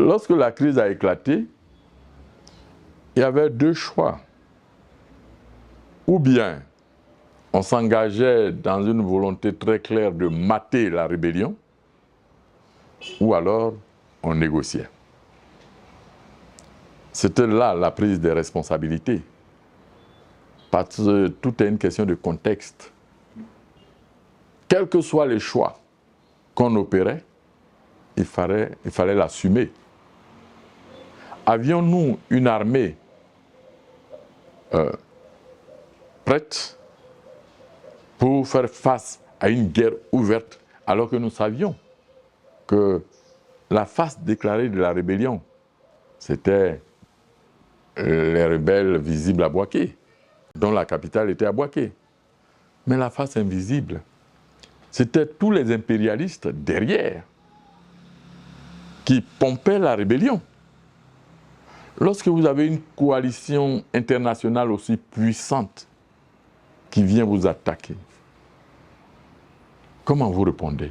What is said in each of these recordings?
lorsque la crise a éclaté, il y avait deux choix. Ou bien on s'engageait dans une volonté très claire de mater la rébellion, ou alors on négociait. C'était là la prise des responsabilités. Parce que tout est une question de contexte. Quels que soient les choix qu'on opérait, il fallait l'assumer. Avions-nous une armée prête pour faire face à une guerre ouverte, alors que nous savions que la face déclarée de la rébellion, c'était les rebelles visibles à Bouaké, dont la capitale était à Bouaké. Mais la face invisible, c'était tous les impérialistes derrière qui pompaient la rébellion. Lorsque vous avez une coalition internationale aussi puissante qui vient vous attaquer, comment vous répondez?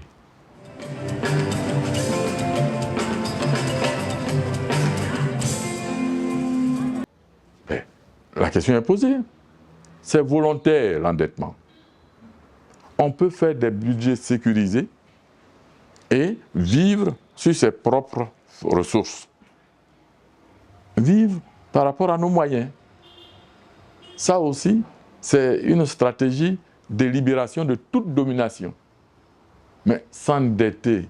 Mais la question est posée. C'est volontaire l'endettement. On peut faire des budgets sécurisés et vivre sur ses propres ressources. Vivre par rapport à nos moyens. Ça aussi, c'est une stratégie de libération de toute domination. Mais s'endetter,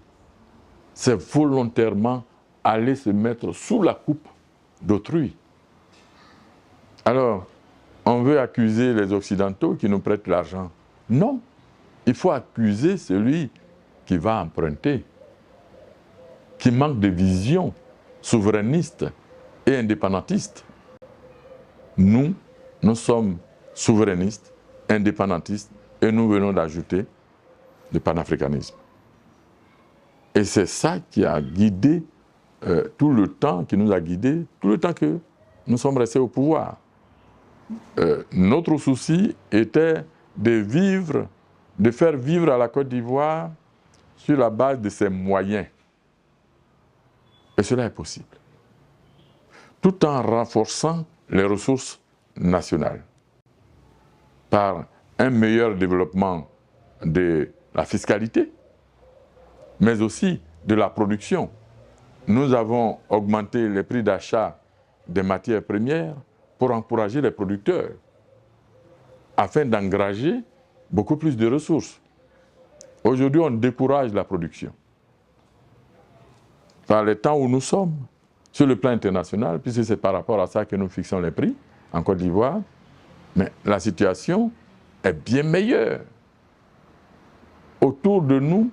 c'est volontairement aller se mettre sous la coupe d'autrui. Alors, on veut accuser les Occidentaux qui nous prêtent l'argent. Non, il faut accuser celui qui va emprunter, qui manque de vision souverainiste et indépendantiste. Nous sommes souverainistes, indépendantistes, et nous venons d'ajouter le panafricanisme. Et c'est ça qui a guidé tout le temps, qui nous a guidés tout le temps que nous sommes restés au pouvoir. Notre souci était de faire vivre à la Côte d'Ivoire sur la base de ses moyens. Et cela est possible. Tout en renforçant les ressources nationales par un meilleur développement de la fiscalité, mais aussi de la production. Nous avons augmenté les prix d'achat des matières premières pour encourager les producteurs, afin d'engager beaucoup plus de ressources. Aujourd'hui, on décourage la production. Par les temps où nous sommes, sur le plan international, puisque c'est par rapport à ça que nous fixons les prix en Côte d'Ivoire, mais la situation est bien meilleure. Autour de nous,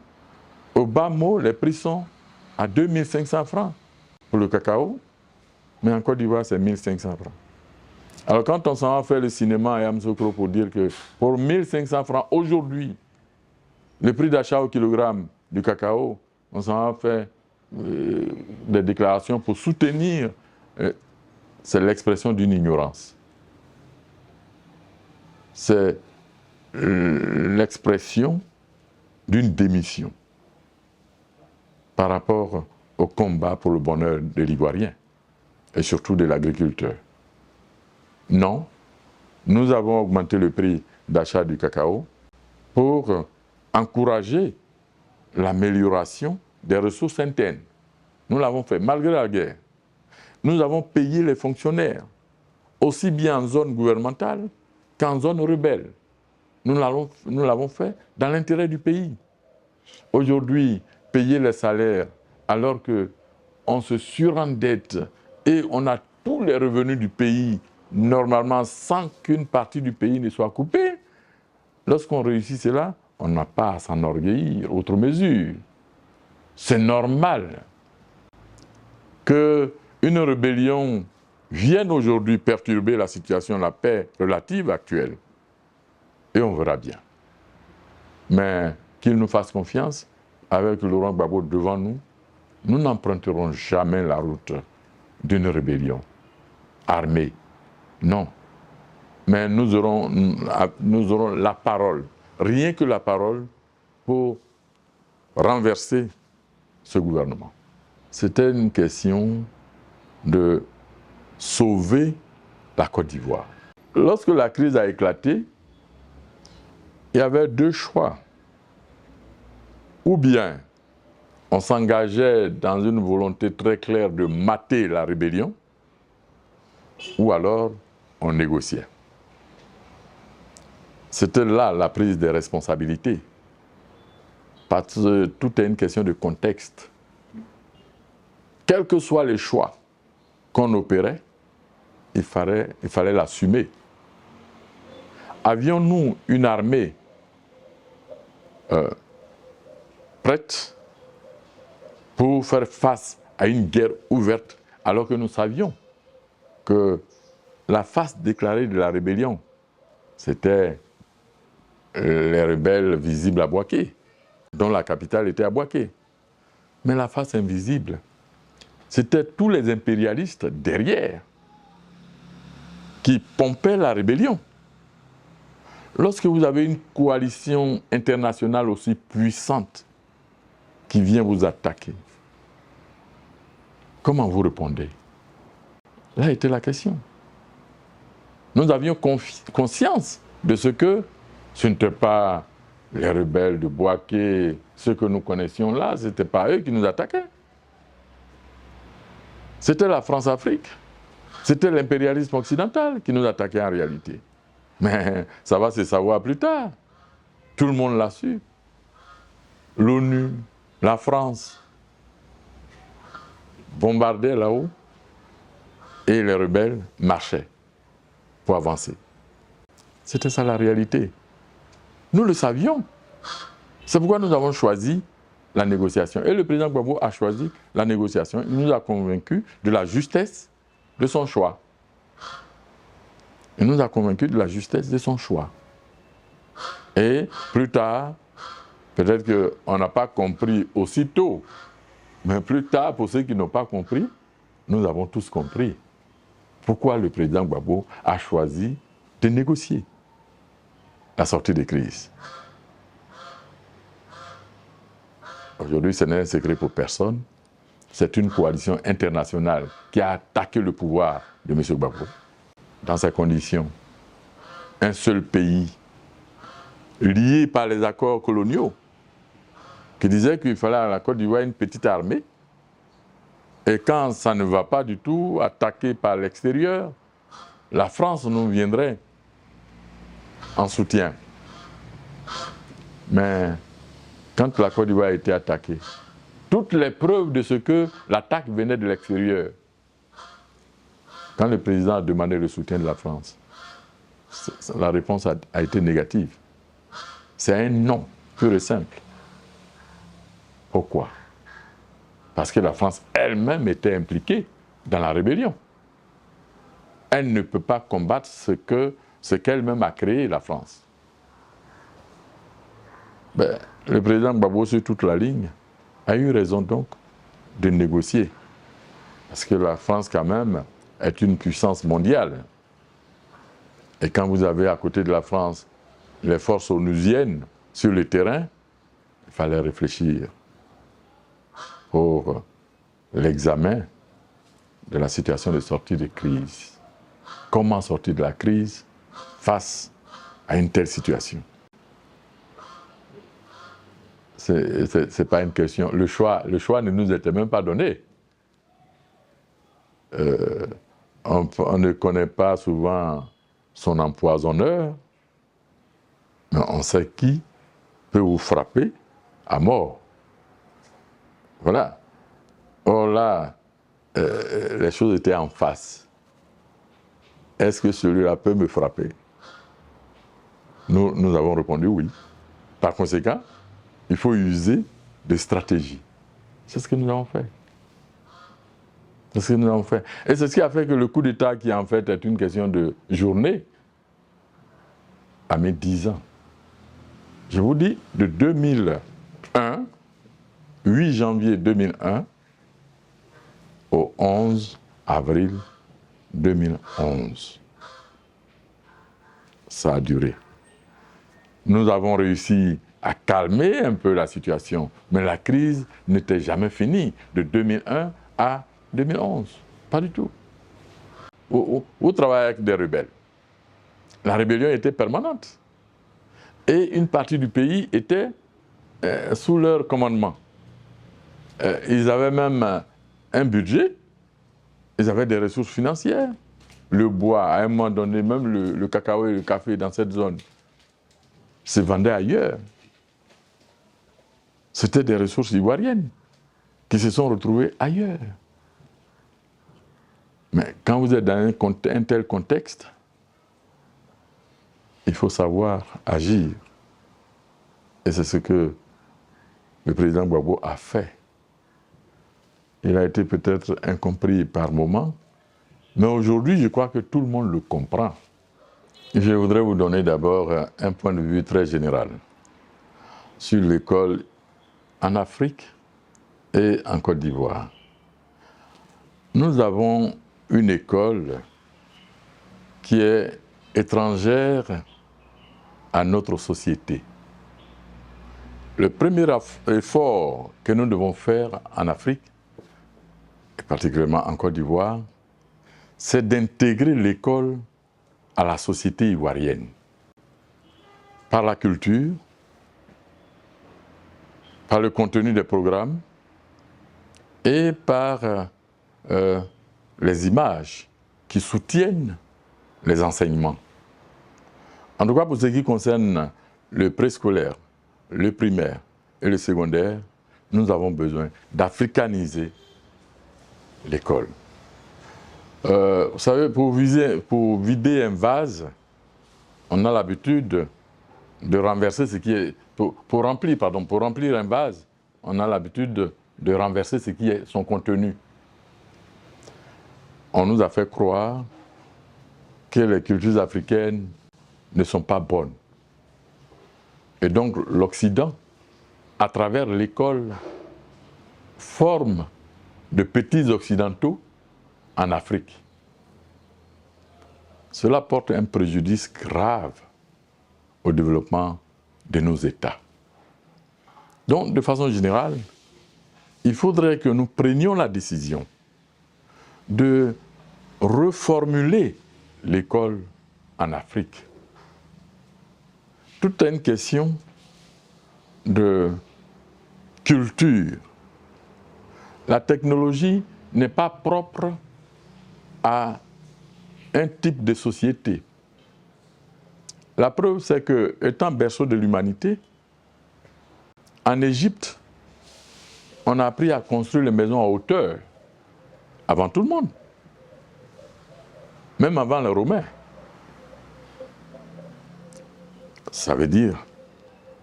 au bas mot, les prix sont à 2500 francs pour le cacao, mais en Côte d'Ivoire, c'est 1500 francs. Alors quand on s'en va faire le cinéma à Yamoussoukro pour dire que pour 1500 francs aujourd'hui, le prix d'achat au kilogramme du cacao, on s'en va faire des déclarations pour soutenir, c'est l'expression d'une ignorance. C'est l'expression d'une démission par rapport au combat pour le bonheur de l'Ivoirien et surtout de l'agriculteur. Non, nous avons augmenté le prix d'achat du cacao pour encourager l'amélioration des ressources internes. Nous l'avons fait malgré la guerre. Nous avons payé les fonctionnaires, aussi bien en zone gouvernementale qu'en zone rebelle. Nous l'avons fait dans l'intérêt du pays. Aujourd'hui, payer les salaires alors qu'on se surendette et on a tous les revenus du pays, normalement sans qu'une partie du pays ne soit coupée, lorsqu'on réussit cela, on n'a pas à s'enorgueillir, outre mesure. C'est normal qu'une rébellion vienne aujourd'hui perturber la situation, la paix relative actuelle. Et on verra bien. Mais qu'il nous fasse confiance, avec Laurent Gbagbo devant nous, nous n'emprunterons jamais la route d'une rébellion armée. Non. Mais nous aurons la parole, rien que la parole, pour renverser ce gouvernement. c'était une question de sauver la Côte d'Ivoire. Lorsque la crise a éclaté, il y avait deux choix. Ou bien on s'engageait dans une volonté très claire de mater la rébellion, ou alors on négociait. C'était là la prise des responsabilités. Parce que tout est une question de contexte. Quels que soient les choix qu'on opérait, il fallait l'assumer. Avions-nous une armée prête pour faire face à une guerre ouverte, alors que nous savions que la face déclarée de la rébellion, c'était les rebelles visibles à Bouaké, dont la capitale était à Bouaké. Mais la face invisible, c'était tous les impérialistes derrière qui pompaient la rébellion. Lorsque vous avez une coalition internationale aussi puissante qui vient vous attaquer, comment vous répondez? Là était la question. Nous avions conscience de ce que ce n'était pas les rebelles de Bouaké, ceux que nous connaissions là, ce n'était pas eux qui nous attaquaient. C'était la France-Afrique. C'était l'impérialisme occidental qui nous attaquait en réalité. Mais ça va se savoir plus tard. Tout le monde l'a su. L'ONU, la France, bombardaient là-haut et les rebelles marchaient pour avancer. C'était ça la réalité. Nous le savions. C'est pourquoi nous avons choisi la négociation. Et le président Gbagbo a choisi la négociation. Il nous a convaincus de la justesse de son choix. Il nous a convaincus de la justesse de son choix. Et plus tard, peut-être qu'on n'a pas compris aussitôt, mais plus tard, pour ceux qui n'ont pas compris, nous avons tous compris pourquoi le président Gbagbo a choisi de négocier la sortie des crises. Aujourd'hui, ce n'est un secret pour personne. C'est une coalition internationale qui a attaqué le pouvoir de M. Gbagbo. Dans ces conditions, un seul pays lié par les accords coloniaux qui disait qu'il fallait à la Côte d'Ivoire une petite armée et quand ça ne va pas du tout, attaqué par l'extérieur, la France nous viendrait en soutien. Mais quand la Côte d'Ivoire a été attaquée, toutes les preuves de ce que l'attaque venait de l'extérieur, quand le président a demandé le soutien de la France, la réponse a été négative. C'est un non, pur et simple. Pourquoi? Parce que la France elle-même était impliquée dans la rébellion. Elle ne peut pas combattre ce qu'elle-même a créé, la France. Le président Gbagbo, sur toute la ligne, a eu raison donc de négocier. Parce que la France, quand même, est une puissance mondiale. Et quand vous avez à côté de la France les forces onusiennes sur le terrain, il fallait réfléchir pour l'examen de la situation de sortie de crise. Comment sortir de la crise face à une telle situation? C'est pas une question. Le choix ne nous était même pas donné. On ne connaît pas souvent son empoisonneur, mais on sait qui peut vous frapper à mort. Voilà. Or là, les choses étaient en face. Est-ce que celui-là peut me frapper? Nous avons répondu oui. Par conséquent, il faut user de stratégie. C'est ce que nous avons fait. C'est ce que nous avons fait. Et c'est ce qui a fait que le coup d'État, qui en fait est une question de journée, a mis 10 ans. Je vous dis, de 2001, 8 janvier 2001, au 11 avril 2011. Ça a duré. Nous avons réussi a calmé un peu la situation. Mais la crise n'était jamais finie, de 2001 à 2011. Pas du tout. Vous travaillez avec des rebelles. La rébellion était permanente. Et une partie du pays était sous leur commandement. Ils avaient même un budget, ils avaient des ressources financières. Le bois, à un moment donné, même le cacao et le café dans cette zone se vendaient ailleurs. C'était des ressources ivoiriennes qui se sont retrouvées ailleurs. Mais quand vous êtes dans un tel contexte, il faut savoir agir. Et c'est ce que le président Gbagbo a fait. Il a été peut-être incompris par moments, mais aujourd'hui, je crois que tout le monde le comprend. Je voudrais vous donner d'abord un point de vue très général sur l'école en Afrique et en Côte d'Ivoire. Nous avons une école qui est étrangère à notre société. Le premier effort que nous devons faire en Afrique, et particulièrement en Côte d'Ivoire, c'est d'intégrer l'école à la société ivoirienne. Par la culture, par le contenu des programmes et par les images qui soutiennent les enseignements. En tout cas, pour ce qui concerne le préscolaire, le primaire et le secondaire, nous avons besoin d'africaniser l'école. Vous savez, pour vider un vase, on a l'habitude de renverser ce qui est... Pour remplir un vase, on a l'habitude de renverser ce qui est son contenu. On nous a fait croire que les cultures africaines ne sont pas bonnes. Et donc l'Occident, à travers l'école, forme de petits occidentaux en Afrique. Cela porte un préjudice grave au développement de nos États. Donc, de façon générale, il faudrait que nous prenions la décision de reformuler l'école en Afrique. Tout est une question de culture. La technologie n'est pas propre à un type de société. La preuve, c'est que, étant berceau de l'humanité, en Égypte, on a appris à construire les maisons à hauteur, avant tout le monde, même avant les Romains. Ça veut dire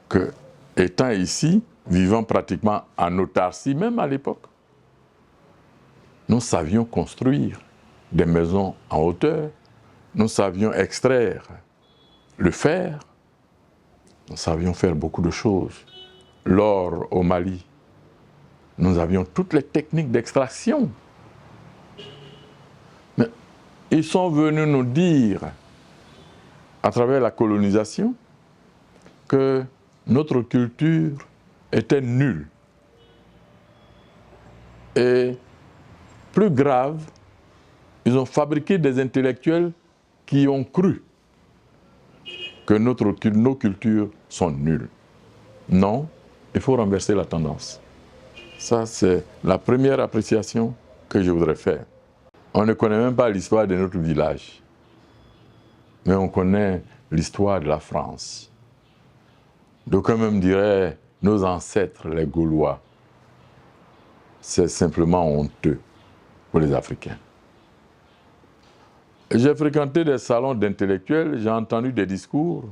que, étant ici, vivant pratiquement en autarcie, même à l'époque, nous savions construire des maisons en hauteur, nous savions extraire le fer, nous savions faire beaucoup de choses. L'or au Mali, nous avions toutes les techniques d'extraction. Mais ils sont venus nous dire, à travers la colonisation, que notre culture était nulle. Et plus grave, ils ont fabriqué des intellectuels qui ont cru que nos cultures sont nulles. Non, il faut renverser la tendance. Ça, c'est la première appréciation que je voudrais faire. On ne connaît même pas l'histoire de notre village, mais on connaît l'histoire de la France. D'aucuns même diraient nos ancêtres, les Gaulois. C'est simplement honteux pour les Africains. J'ai fréquenté des salons d'intellectuels, j'ai entendu des discours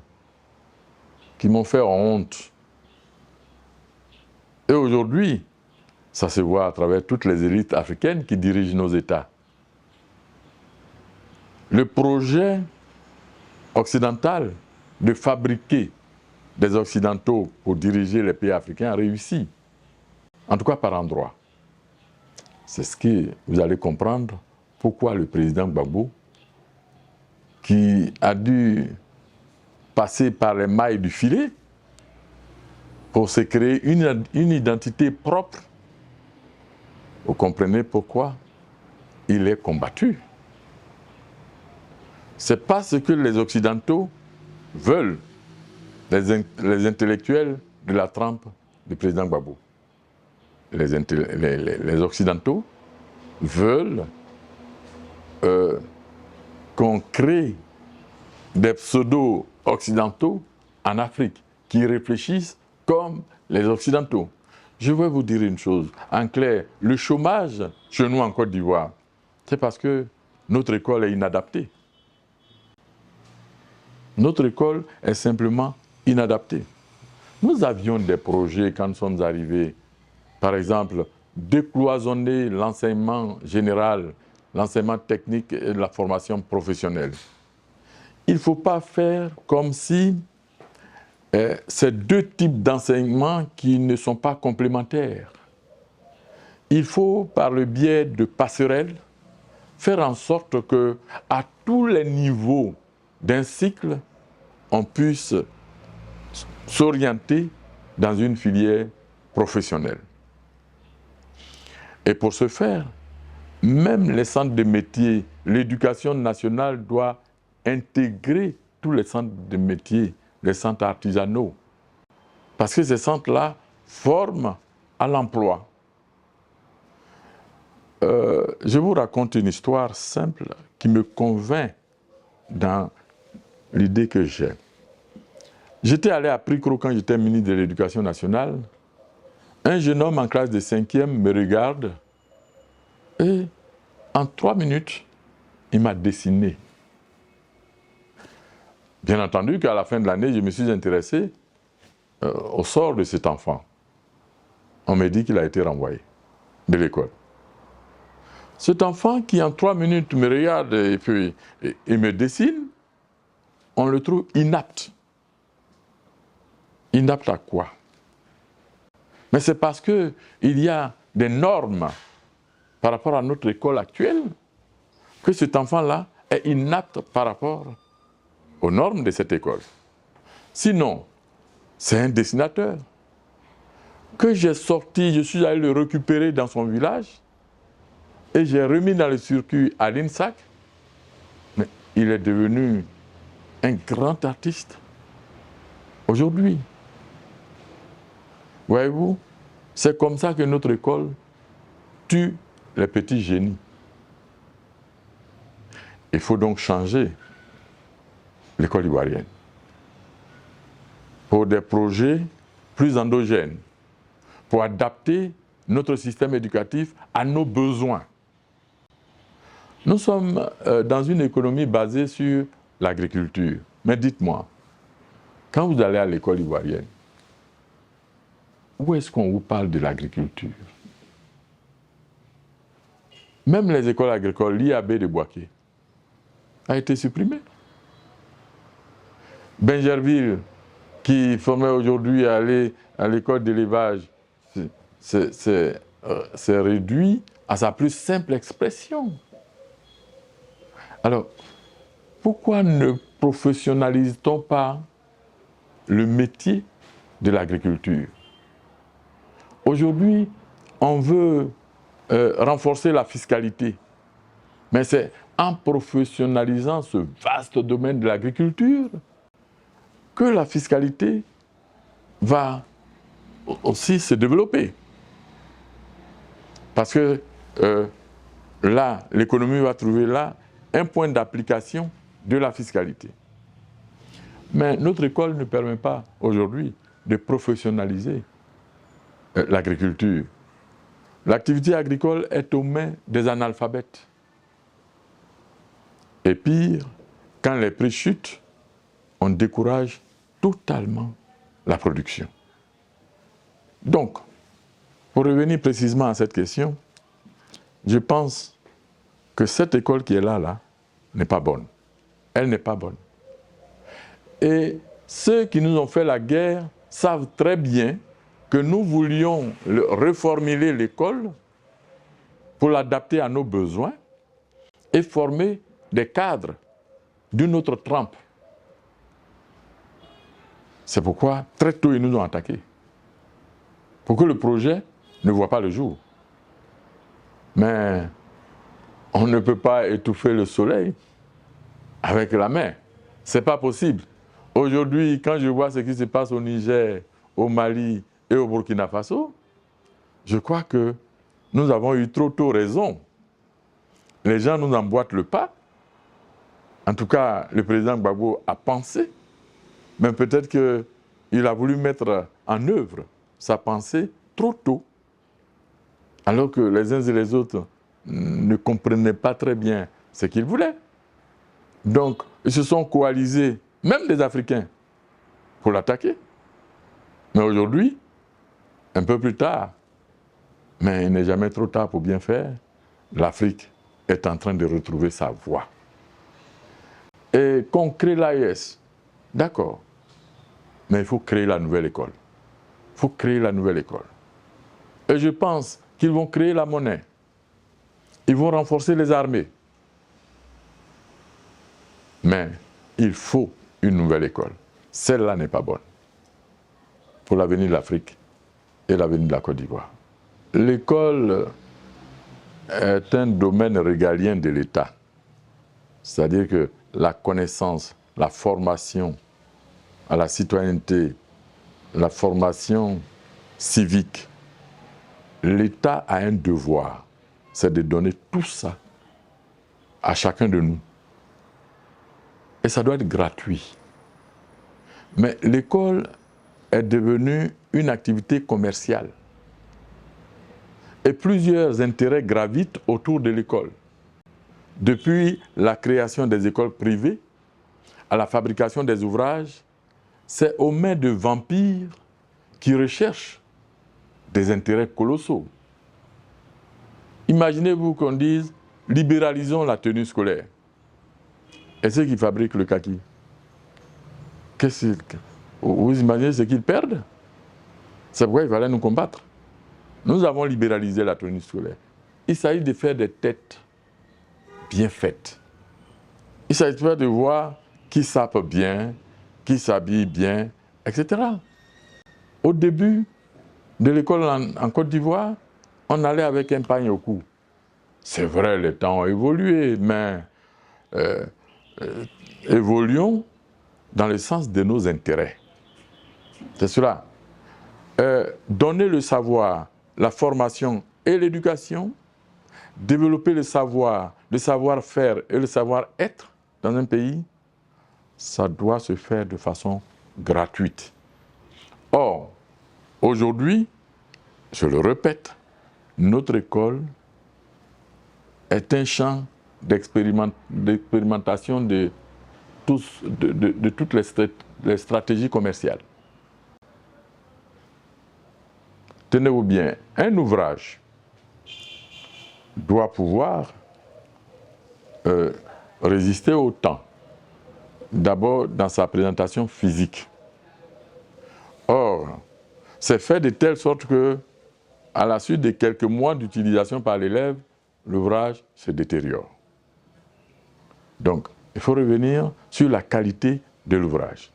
qui m'ont fait honte. Et aujourd'hui, ça se voit à travers toutes les élites africaines qui dirigent nos États. Le projet occidental de fabriquer des Occidentaux pour diriger les pays africains a réussi, en tout cas par endroits. C'est ce que vous allez comprendre pourquoi le président Gbagbo, qui a dû passer par les mailles du filet, pour se créer une identité propre. Vous comprenez pourquoi il est combattu. C'est pas ce que les Occidentaux veulent, les intellectuels de la trempe du président Gbagbo. Les Occidentaux veulent qu'on crée des pseudo-occidentaux en Afrique qui réfléchissent comme les Occidentaux. Je vais vous dire une chose, en clair, le chômage chez nous en Côte d'Ivoire, c'est parce que notre école est inadaptée. Notre école est simplement inadaptée. Nous avions des projets quand nous sommes arrivés, par exemple, décloisonner l'enseignement général, l'enseignement technique et la formation professionnelle. Il ne faut pas faire comme si ces deux types d'enseignement qui ne sont pas complémentaires. Il faut, par le biais de passerelles, faire en sorte que, à tous les niveaux d'un cycle, on puisse s'orienter dans une filière professionnelle. Et pour ce faire, même les centres de métiers, l'éducation nationale doit intégrer tous les centres de métiers, les centres artisanaux. Parce que ces centres-là forment à l'emploi. Je vous raconte une histoire simple qui me convainc dans l'idée que j'ai. J'étais allé à Pricro quand j'étais ministre de l'Éducation nationale. Un jeune homme en classe de 5e me regarde et en 3 minutes, il m'a dessiné. Bien entendu qu'à la fin de l'année, je me suis intéressé au sort de cet enfant. On m'a dit qu'il a été renvoyé de l'école. Cet enfant qui en 3 minutes me regarde et puis il me dessine, on le trouve inapte. Inapte à quoi? Mais c'est parce qu'il y a des normes par rapport à notre école actuelle que cet enfant-là est inapte par rapport aux normes de cette école. Sinon, c'est un dessinateur que j'ai sorti, je suis allé le récupérer dans son village et j'ai remis dans le circuit à l'INSAC. Mais il est devenu un grand artiste aujourd'hui. Voyez-vous, c'est comme ça que notre école tue les petits génies. Il faut donc changer l'école ivoirienne pour des projets plus endogènes, pour adapter notre système éducatif à nos besoins. Nous sommes dans une économie basée sur l'agriculture. Mais dites-moi, quand vous allez à l'école ivoirienne, où est-ce qu'on vous parle de l'agriculture? Même les écoles agricoles, l'IAB de Boaké, a été supprimée. Benjerville, qui formait aujourd'hui à aller à l'école d'élevage, c'est réduit à sa plus simple expression. Alors, pourquoi ne professionnalise-t-on pas le métier de l'agriculture? Aujourd'hui, on veut renforcer la fiscalité, mais c'est en professionnalisant ce vaste domaine de l'agriculture que la fiscalité va aussi se développer. Parce que là, l'économie va trouver là un point d'application de la fiscalité. Mais notre école ne permet pas aujourd'hui de professionnaliser l'agriculture. L'activité agricole est aux mains des analphabètes. Et pire, quand les prix chutent, on décourage totalement la production. Donc, pour revenir précisément à cette question, je pense que cette école qui est là, n'est pas bonne. Elle n'est pas bonne. Et ceux qui nous ont fait la guerre savent très bien que nous voulions reformuler l'école pour l'adapter à nos besoins et former des cadres d'une autre trempe. C'est pourquoi, très tôt, ils nous ont attaqués. pour que le projet ne voit pas le jour. Mais on ne peut pas étouffer le soleil avec la main. Ce n'est pas possible. Aujourd'hui, quand je vois ce qui se passe au Niger, au Mali et au Burkina Faso, je crois que nous avons eu trop tôt raison. Les gens nous emboîtent le pas. En tout cas, le président Gbagbo a pensé, mais peut-être qu'il a voulu mettre en œuvre sa pensée trop tôt, alors que les uns et les autres ne comprenaient pas très bien ce qu'il voulait. Donc, ils se sont coalisés, même des Africains, pour l'attaquer. Mais aujourd'hui, un peu plus tard, mais il n'est jamais trop tard pour bien faire, l'Afrique est en train de retrouver sa voie. Et qu'on crée l'AES, d'accord, mais il faut créer la nouvelle école. Il faut créer la nouvelle école. Et je pense qu'ils vont créer la monnaie. Ils vont renforcer les armées. Mais il faut une nouvelle école. Celle-là n'est pas bonne pour l'avenir de l'Afrique et l'avenir de la Côte d'Ivoire. L'école est un domaine régalien de l'État. C'est-à-dire que la connaissance, la formation à la citoyenneté, la formation civique, l'État a un devoir, c'est de donner tout ça à chacun de nous. Et ça doit être gratuit. Mais l'école est devenue une activité commerciale. Et plusieurs intérêts gravitent autour de l'école. Depuis la création des écoles privées, à la fabrication des ouvrages, c'est aux mains de vampires qui recherchent des intérêts colossaux. Imaginez-vous qu'on dise « libéralisons la tenue scolaire ». Et ceux qui fabriquent le kaki, vous imaginez ce qu'ils perdent? C'est pourquoi il fallait nous combattre. Nous avons libéralisé la tenue scolaire. Il s'agit de faire des têtes bien faites. Il s'agit de voir qui sape bien, qui s'habille bien, etc. Au début de l'école en Côte d'Ivoire, on allait avec un pagne au cou. C'est vrai, les temps ont évolué, mais évoluons dans le sens de nos intérêts. C'est cela. Donner le savoir, la formation et l'éducation, développer le savoir-faire et le savoir-être dans un pays, ça doit se faire de façon gratuite. Or, aujourd'hui, je le répète, notre école est un champ d'expérimentation de toutes les stratégies commerciales. Tenez-vous bien, un ouvrage doit pouvoir résister au temps. D'abord dans sa présentation physique. Or, c'est fait de telle sorte que, à la suite de quelques mois d'utilisation par l'élève, l'ouvrage se détériore. Donc, il faut revenir sur la qualité de l'ouvrage.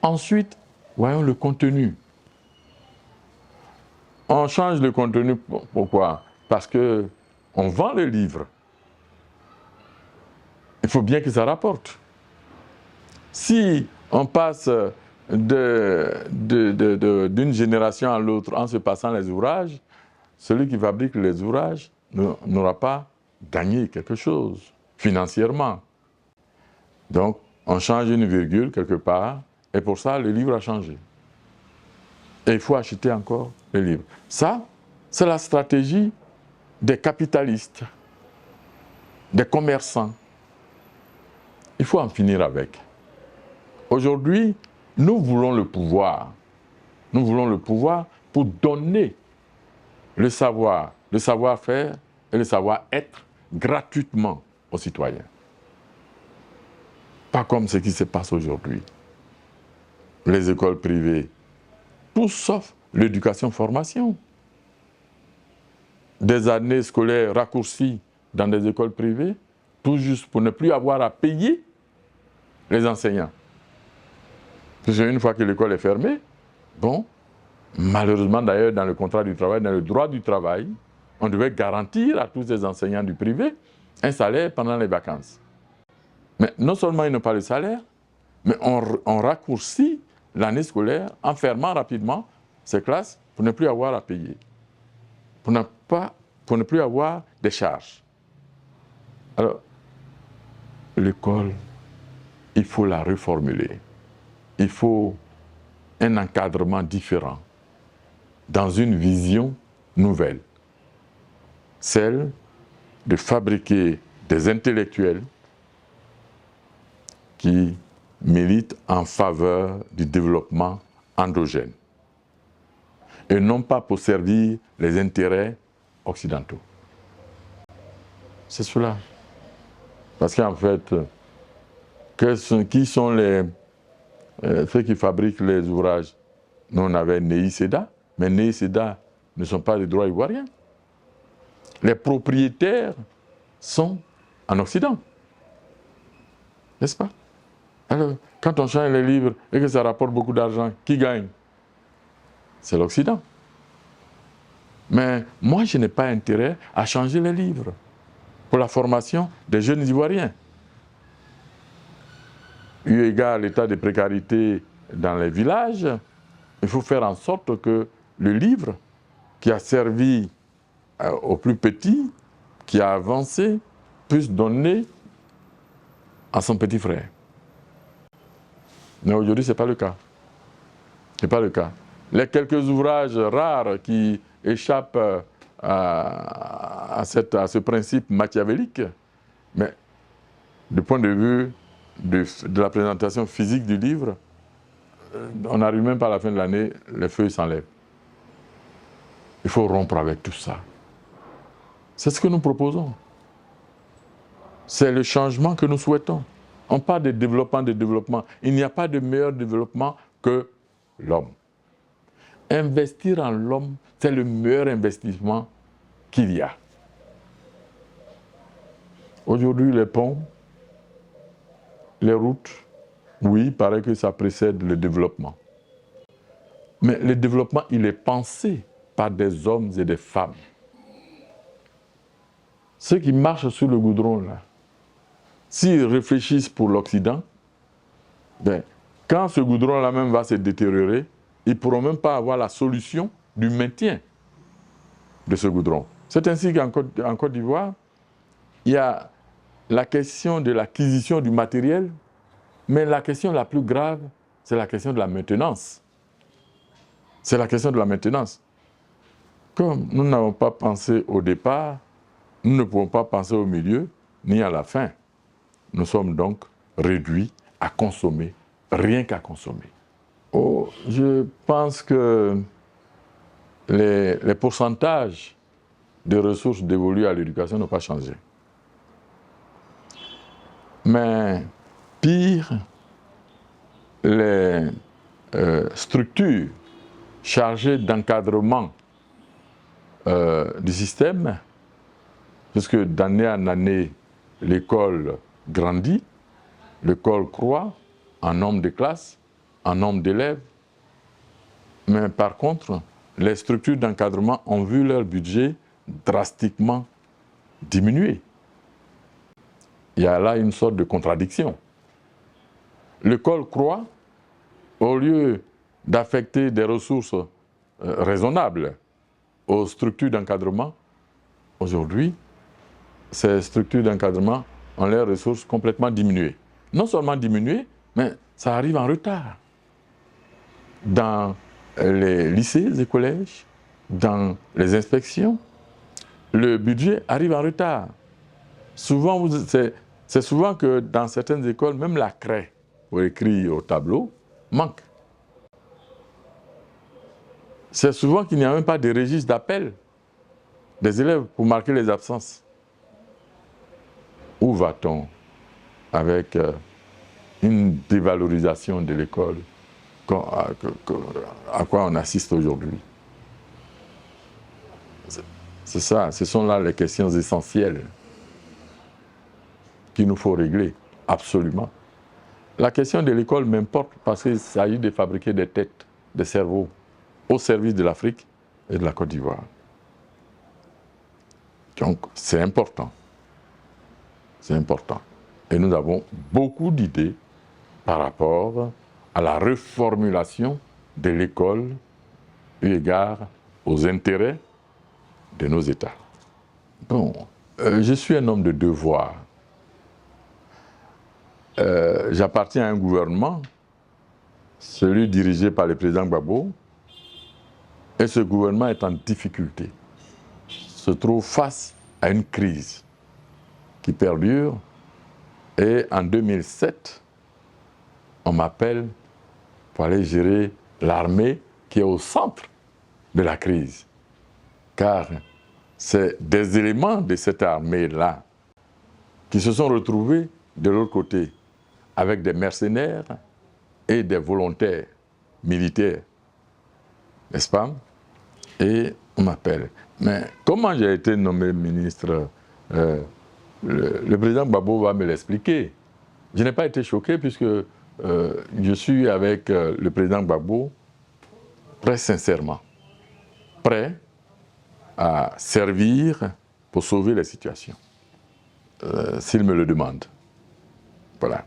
Ensuite, voyons le contenu. On change le contenu, pourquoi? Parce qu'on vend le livre. Il faut bien que ça rapporte. Si on passe d'une génération à l'autre en se passant les ouvrages, celui qui fabrique les ouvrages n'aura pas gagné quelque chose financièrement. Donc, on change une virgule quelque part, et pour ça, le livre a changé. Et il faut acheter encore le livre. Ça, c'est la stratégie des capitalistes, des commerçants. Il faut en finir avec. Aujourd'hui, nous voulons le pouvoir. Nous voulons le pouvoir pour donner le savoir, le savoir-faire et le savoir-être gratuitement aux citoyens. Pas comme ce qui se passe aujourd'hui. Les écoles privées, tout sauf l'éducation-formation. Des années scolaires raccourcies dans des écoles privées, tout juste pour ne plus avoir à payer les enseignants. Parce qu'une fois que l'école est fermée, bon, Malheureusement, d'ailleurs, dans le contrat du travail, dans le droit du travail, on devait garantir à tous ces enseignants du privé un salaire pendant les vacances. Mais non seulement ils n'ont pas le salaire, mais on raccourcit l'année scolaire en fermant rapidement ces classes pour ne plus avoir à payer, pour ne plus avoir des charges. Alors, l'école, il faut la reformuler. Il faut un encadrement différent, dans une vision nouvelle, celle de fabriquer des intellectuels qui militent en faveur du développement endogène et non pas pour servir les intérêts occidentaux. C'est cela. Parce qu'en fait, qui sont ceux qui fabriquent les ouvrages? Nous, on avait Nehi Seda, mais Nehi Seda ne sont pas des droits ivoiriens. Les propriétaires sont en Occident. N'est-ce pas? Alors, quand on change les livres et que ça rapporte beaucoup d'argent, qui gagne? C'est l'Occident. Mais moi, je n'ai pas intérêt à changer les livres pour la formation des jeunes Ivoiriens. Eu égard à l'état de précarité dans les villages, il faut faire en sorte que le livre qui a servi aux plus petits, qui a avancé, puisse donner à son petit frère. Mais aujourd'hui, ce n'est pas le cas. Ce n'est pas le cas. Les quelques ouvrages rares qui échappent à ce principe machiavélique, mais du point de vue de la présentation physique du livre, on n'arrive même pas à la fin de l'année, les feuilles s'enlèvent. Il faut rompre avec tout ça. C'est ce que nous proposons. C'est le changement que nous souhaitons. On parle de développement. Il n'y a pas de meilleur développement que l'homme. Investir en l'homme, c'est le meilleur investissement qu'il y a. Aujourd'hui, les ponts, les routes, oui, il paraît que ça précède le développement. Mais le développement, il est pensé par des hommes et des femmes. Ceux qui marchent sur le goudron, là, s'ils réfléchissent pour l'Occident, ben, quand ce goudron-là même va se détériorer, ils ne pourront même pas avoir la solution du maintien de ce goudron. C'est ainsi qu'en Côte d'Ivoire, il y a la question de l'acquisition du matériel, mais la question la plus grave, c'est la question de la maintenance. C'est la question de la maintenance. Comme nous n'avons pas pensé au départ, nous ne pouvons pas penser au milieu, ni à la fin. Nous sommes donc réduits à consommer, rien qu'à consommer. Oh, je pense que les pourcentages de ressources dévolues à l'éducation n'ont pas changé. Mais pire, les structures chargées d'encadrement du système, puisque d'année en année, l'école grandit, l'école croît en nombre de classes, en nombre d'élèves, mais par contre, les structures d'encadrement ont vu leur budget drastiquement diminuer. Il y a là une sorte de contradiction. L'école croît, au lieu d'affecter des ressources raisonnables aux structures d'encadrement, aujourd'hui, ces structures d'encadrement ont leurs ressources complètement diminuées. Non seulement diminuées, mais ça arrive en retard. Dans les lycées et collèges, dans les inspections, le budget arrive en retard. Souvent, c'est souvent que dans certaines écoles, même la craie pour écrire au tableau manque. C'est souvent qu'il n'y a même pas de registre d'appel des élèves pour marquer les absences. Où va-t-on avec une dévalorisation de l'école à quoi on assiste aujourd'hui? C'est ça, ce sont là les questions essentielles qu'il nous faut régler, absolument. La question de l'école m'importe parce qu'il s'agit de fabriquer des têtes, des cerveaux. au service de l'Afrique et de la Côte d'Ivoire. Donc, c'est important. C'est important. Et nous avons beaucoup d'idées par rapport à la reformulation de l'école eu égard aux intérêts de nos États. Bon, je suis un homme de devoir. J'appartiens à un gouvernement, celui dirigé par le président Gbagbo, et ce gouvernement est en difficulté, se trouve face à une crise qui perdure, et en 2007, on m'appelle pour aller gérer l'armée qui est au centre de la crise. Car c'est des éléments de cette armée-là qui se sont retrouvés de l'autre côté avec des mercenaires et des volontaires militaires, n'est-ce pas? Et on m'appelle. Mais comment j'ai été nommé ministre? Le président Gbagbo va me l'expliquer. Je n'ai pas été choqué puisque je suis avec le président Gbagbo très sincèrement, prêt à servir pour sauver la situation, s'il me le demande. Voilà.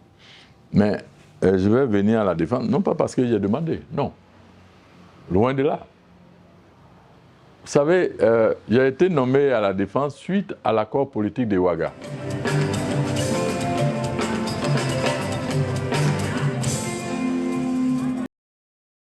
Mais je vais venir à la défense, non pas parce que j'ai demandé, non. Loin de là. Vous savez, j'ai été nommé à la défense suite à l'accord politique de Ouaga.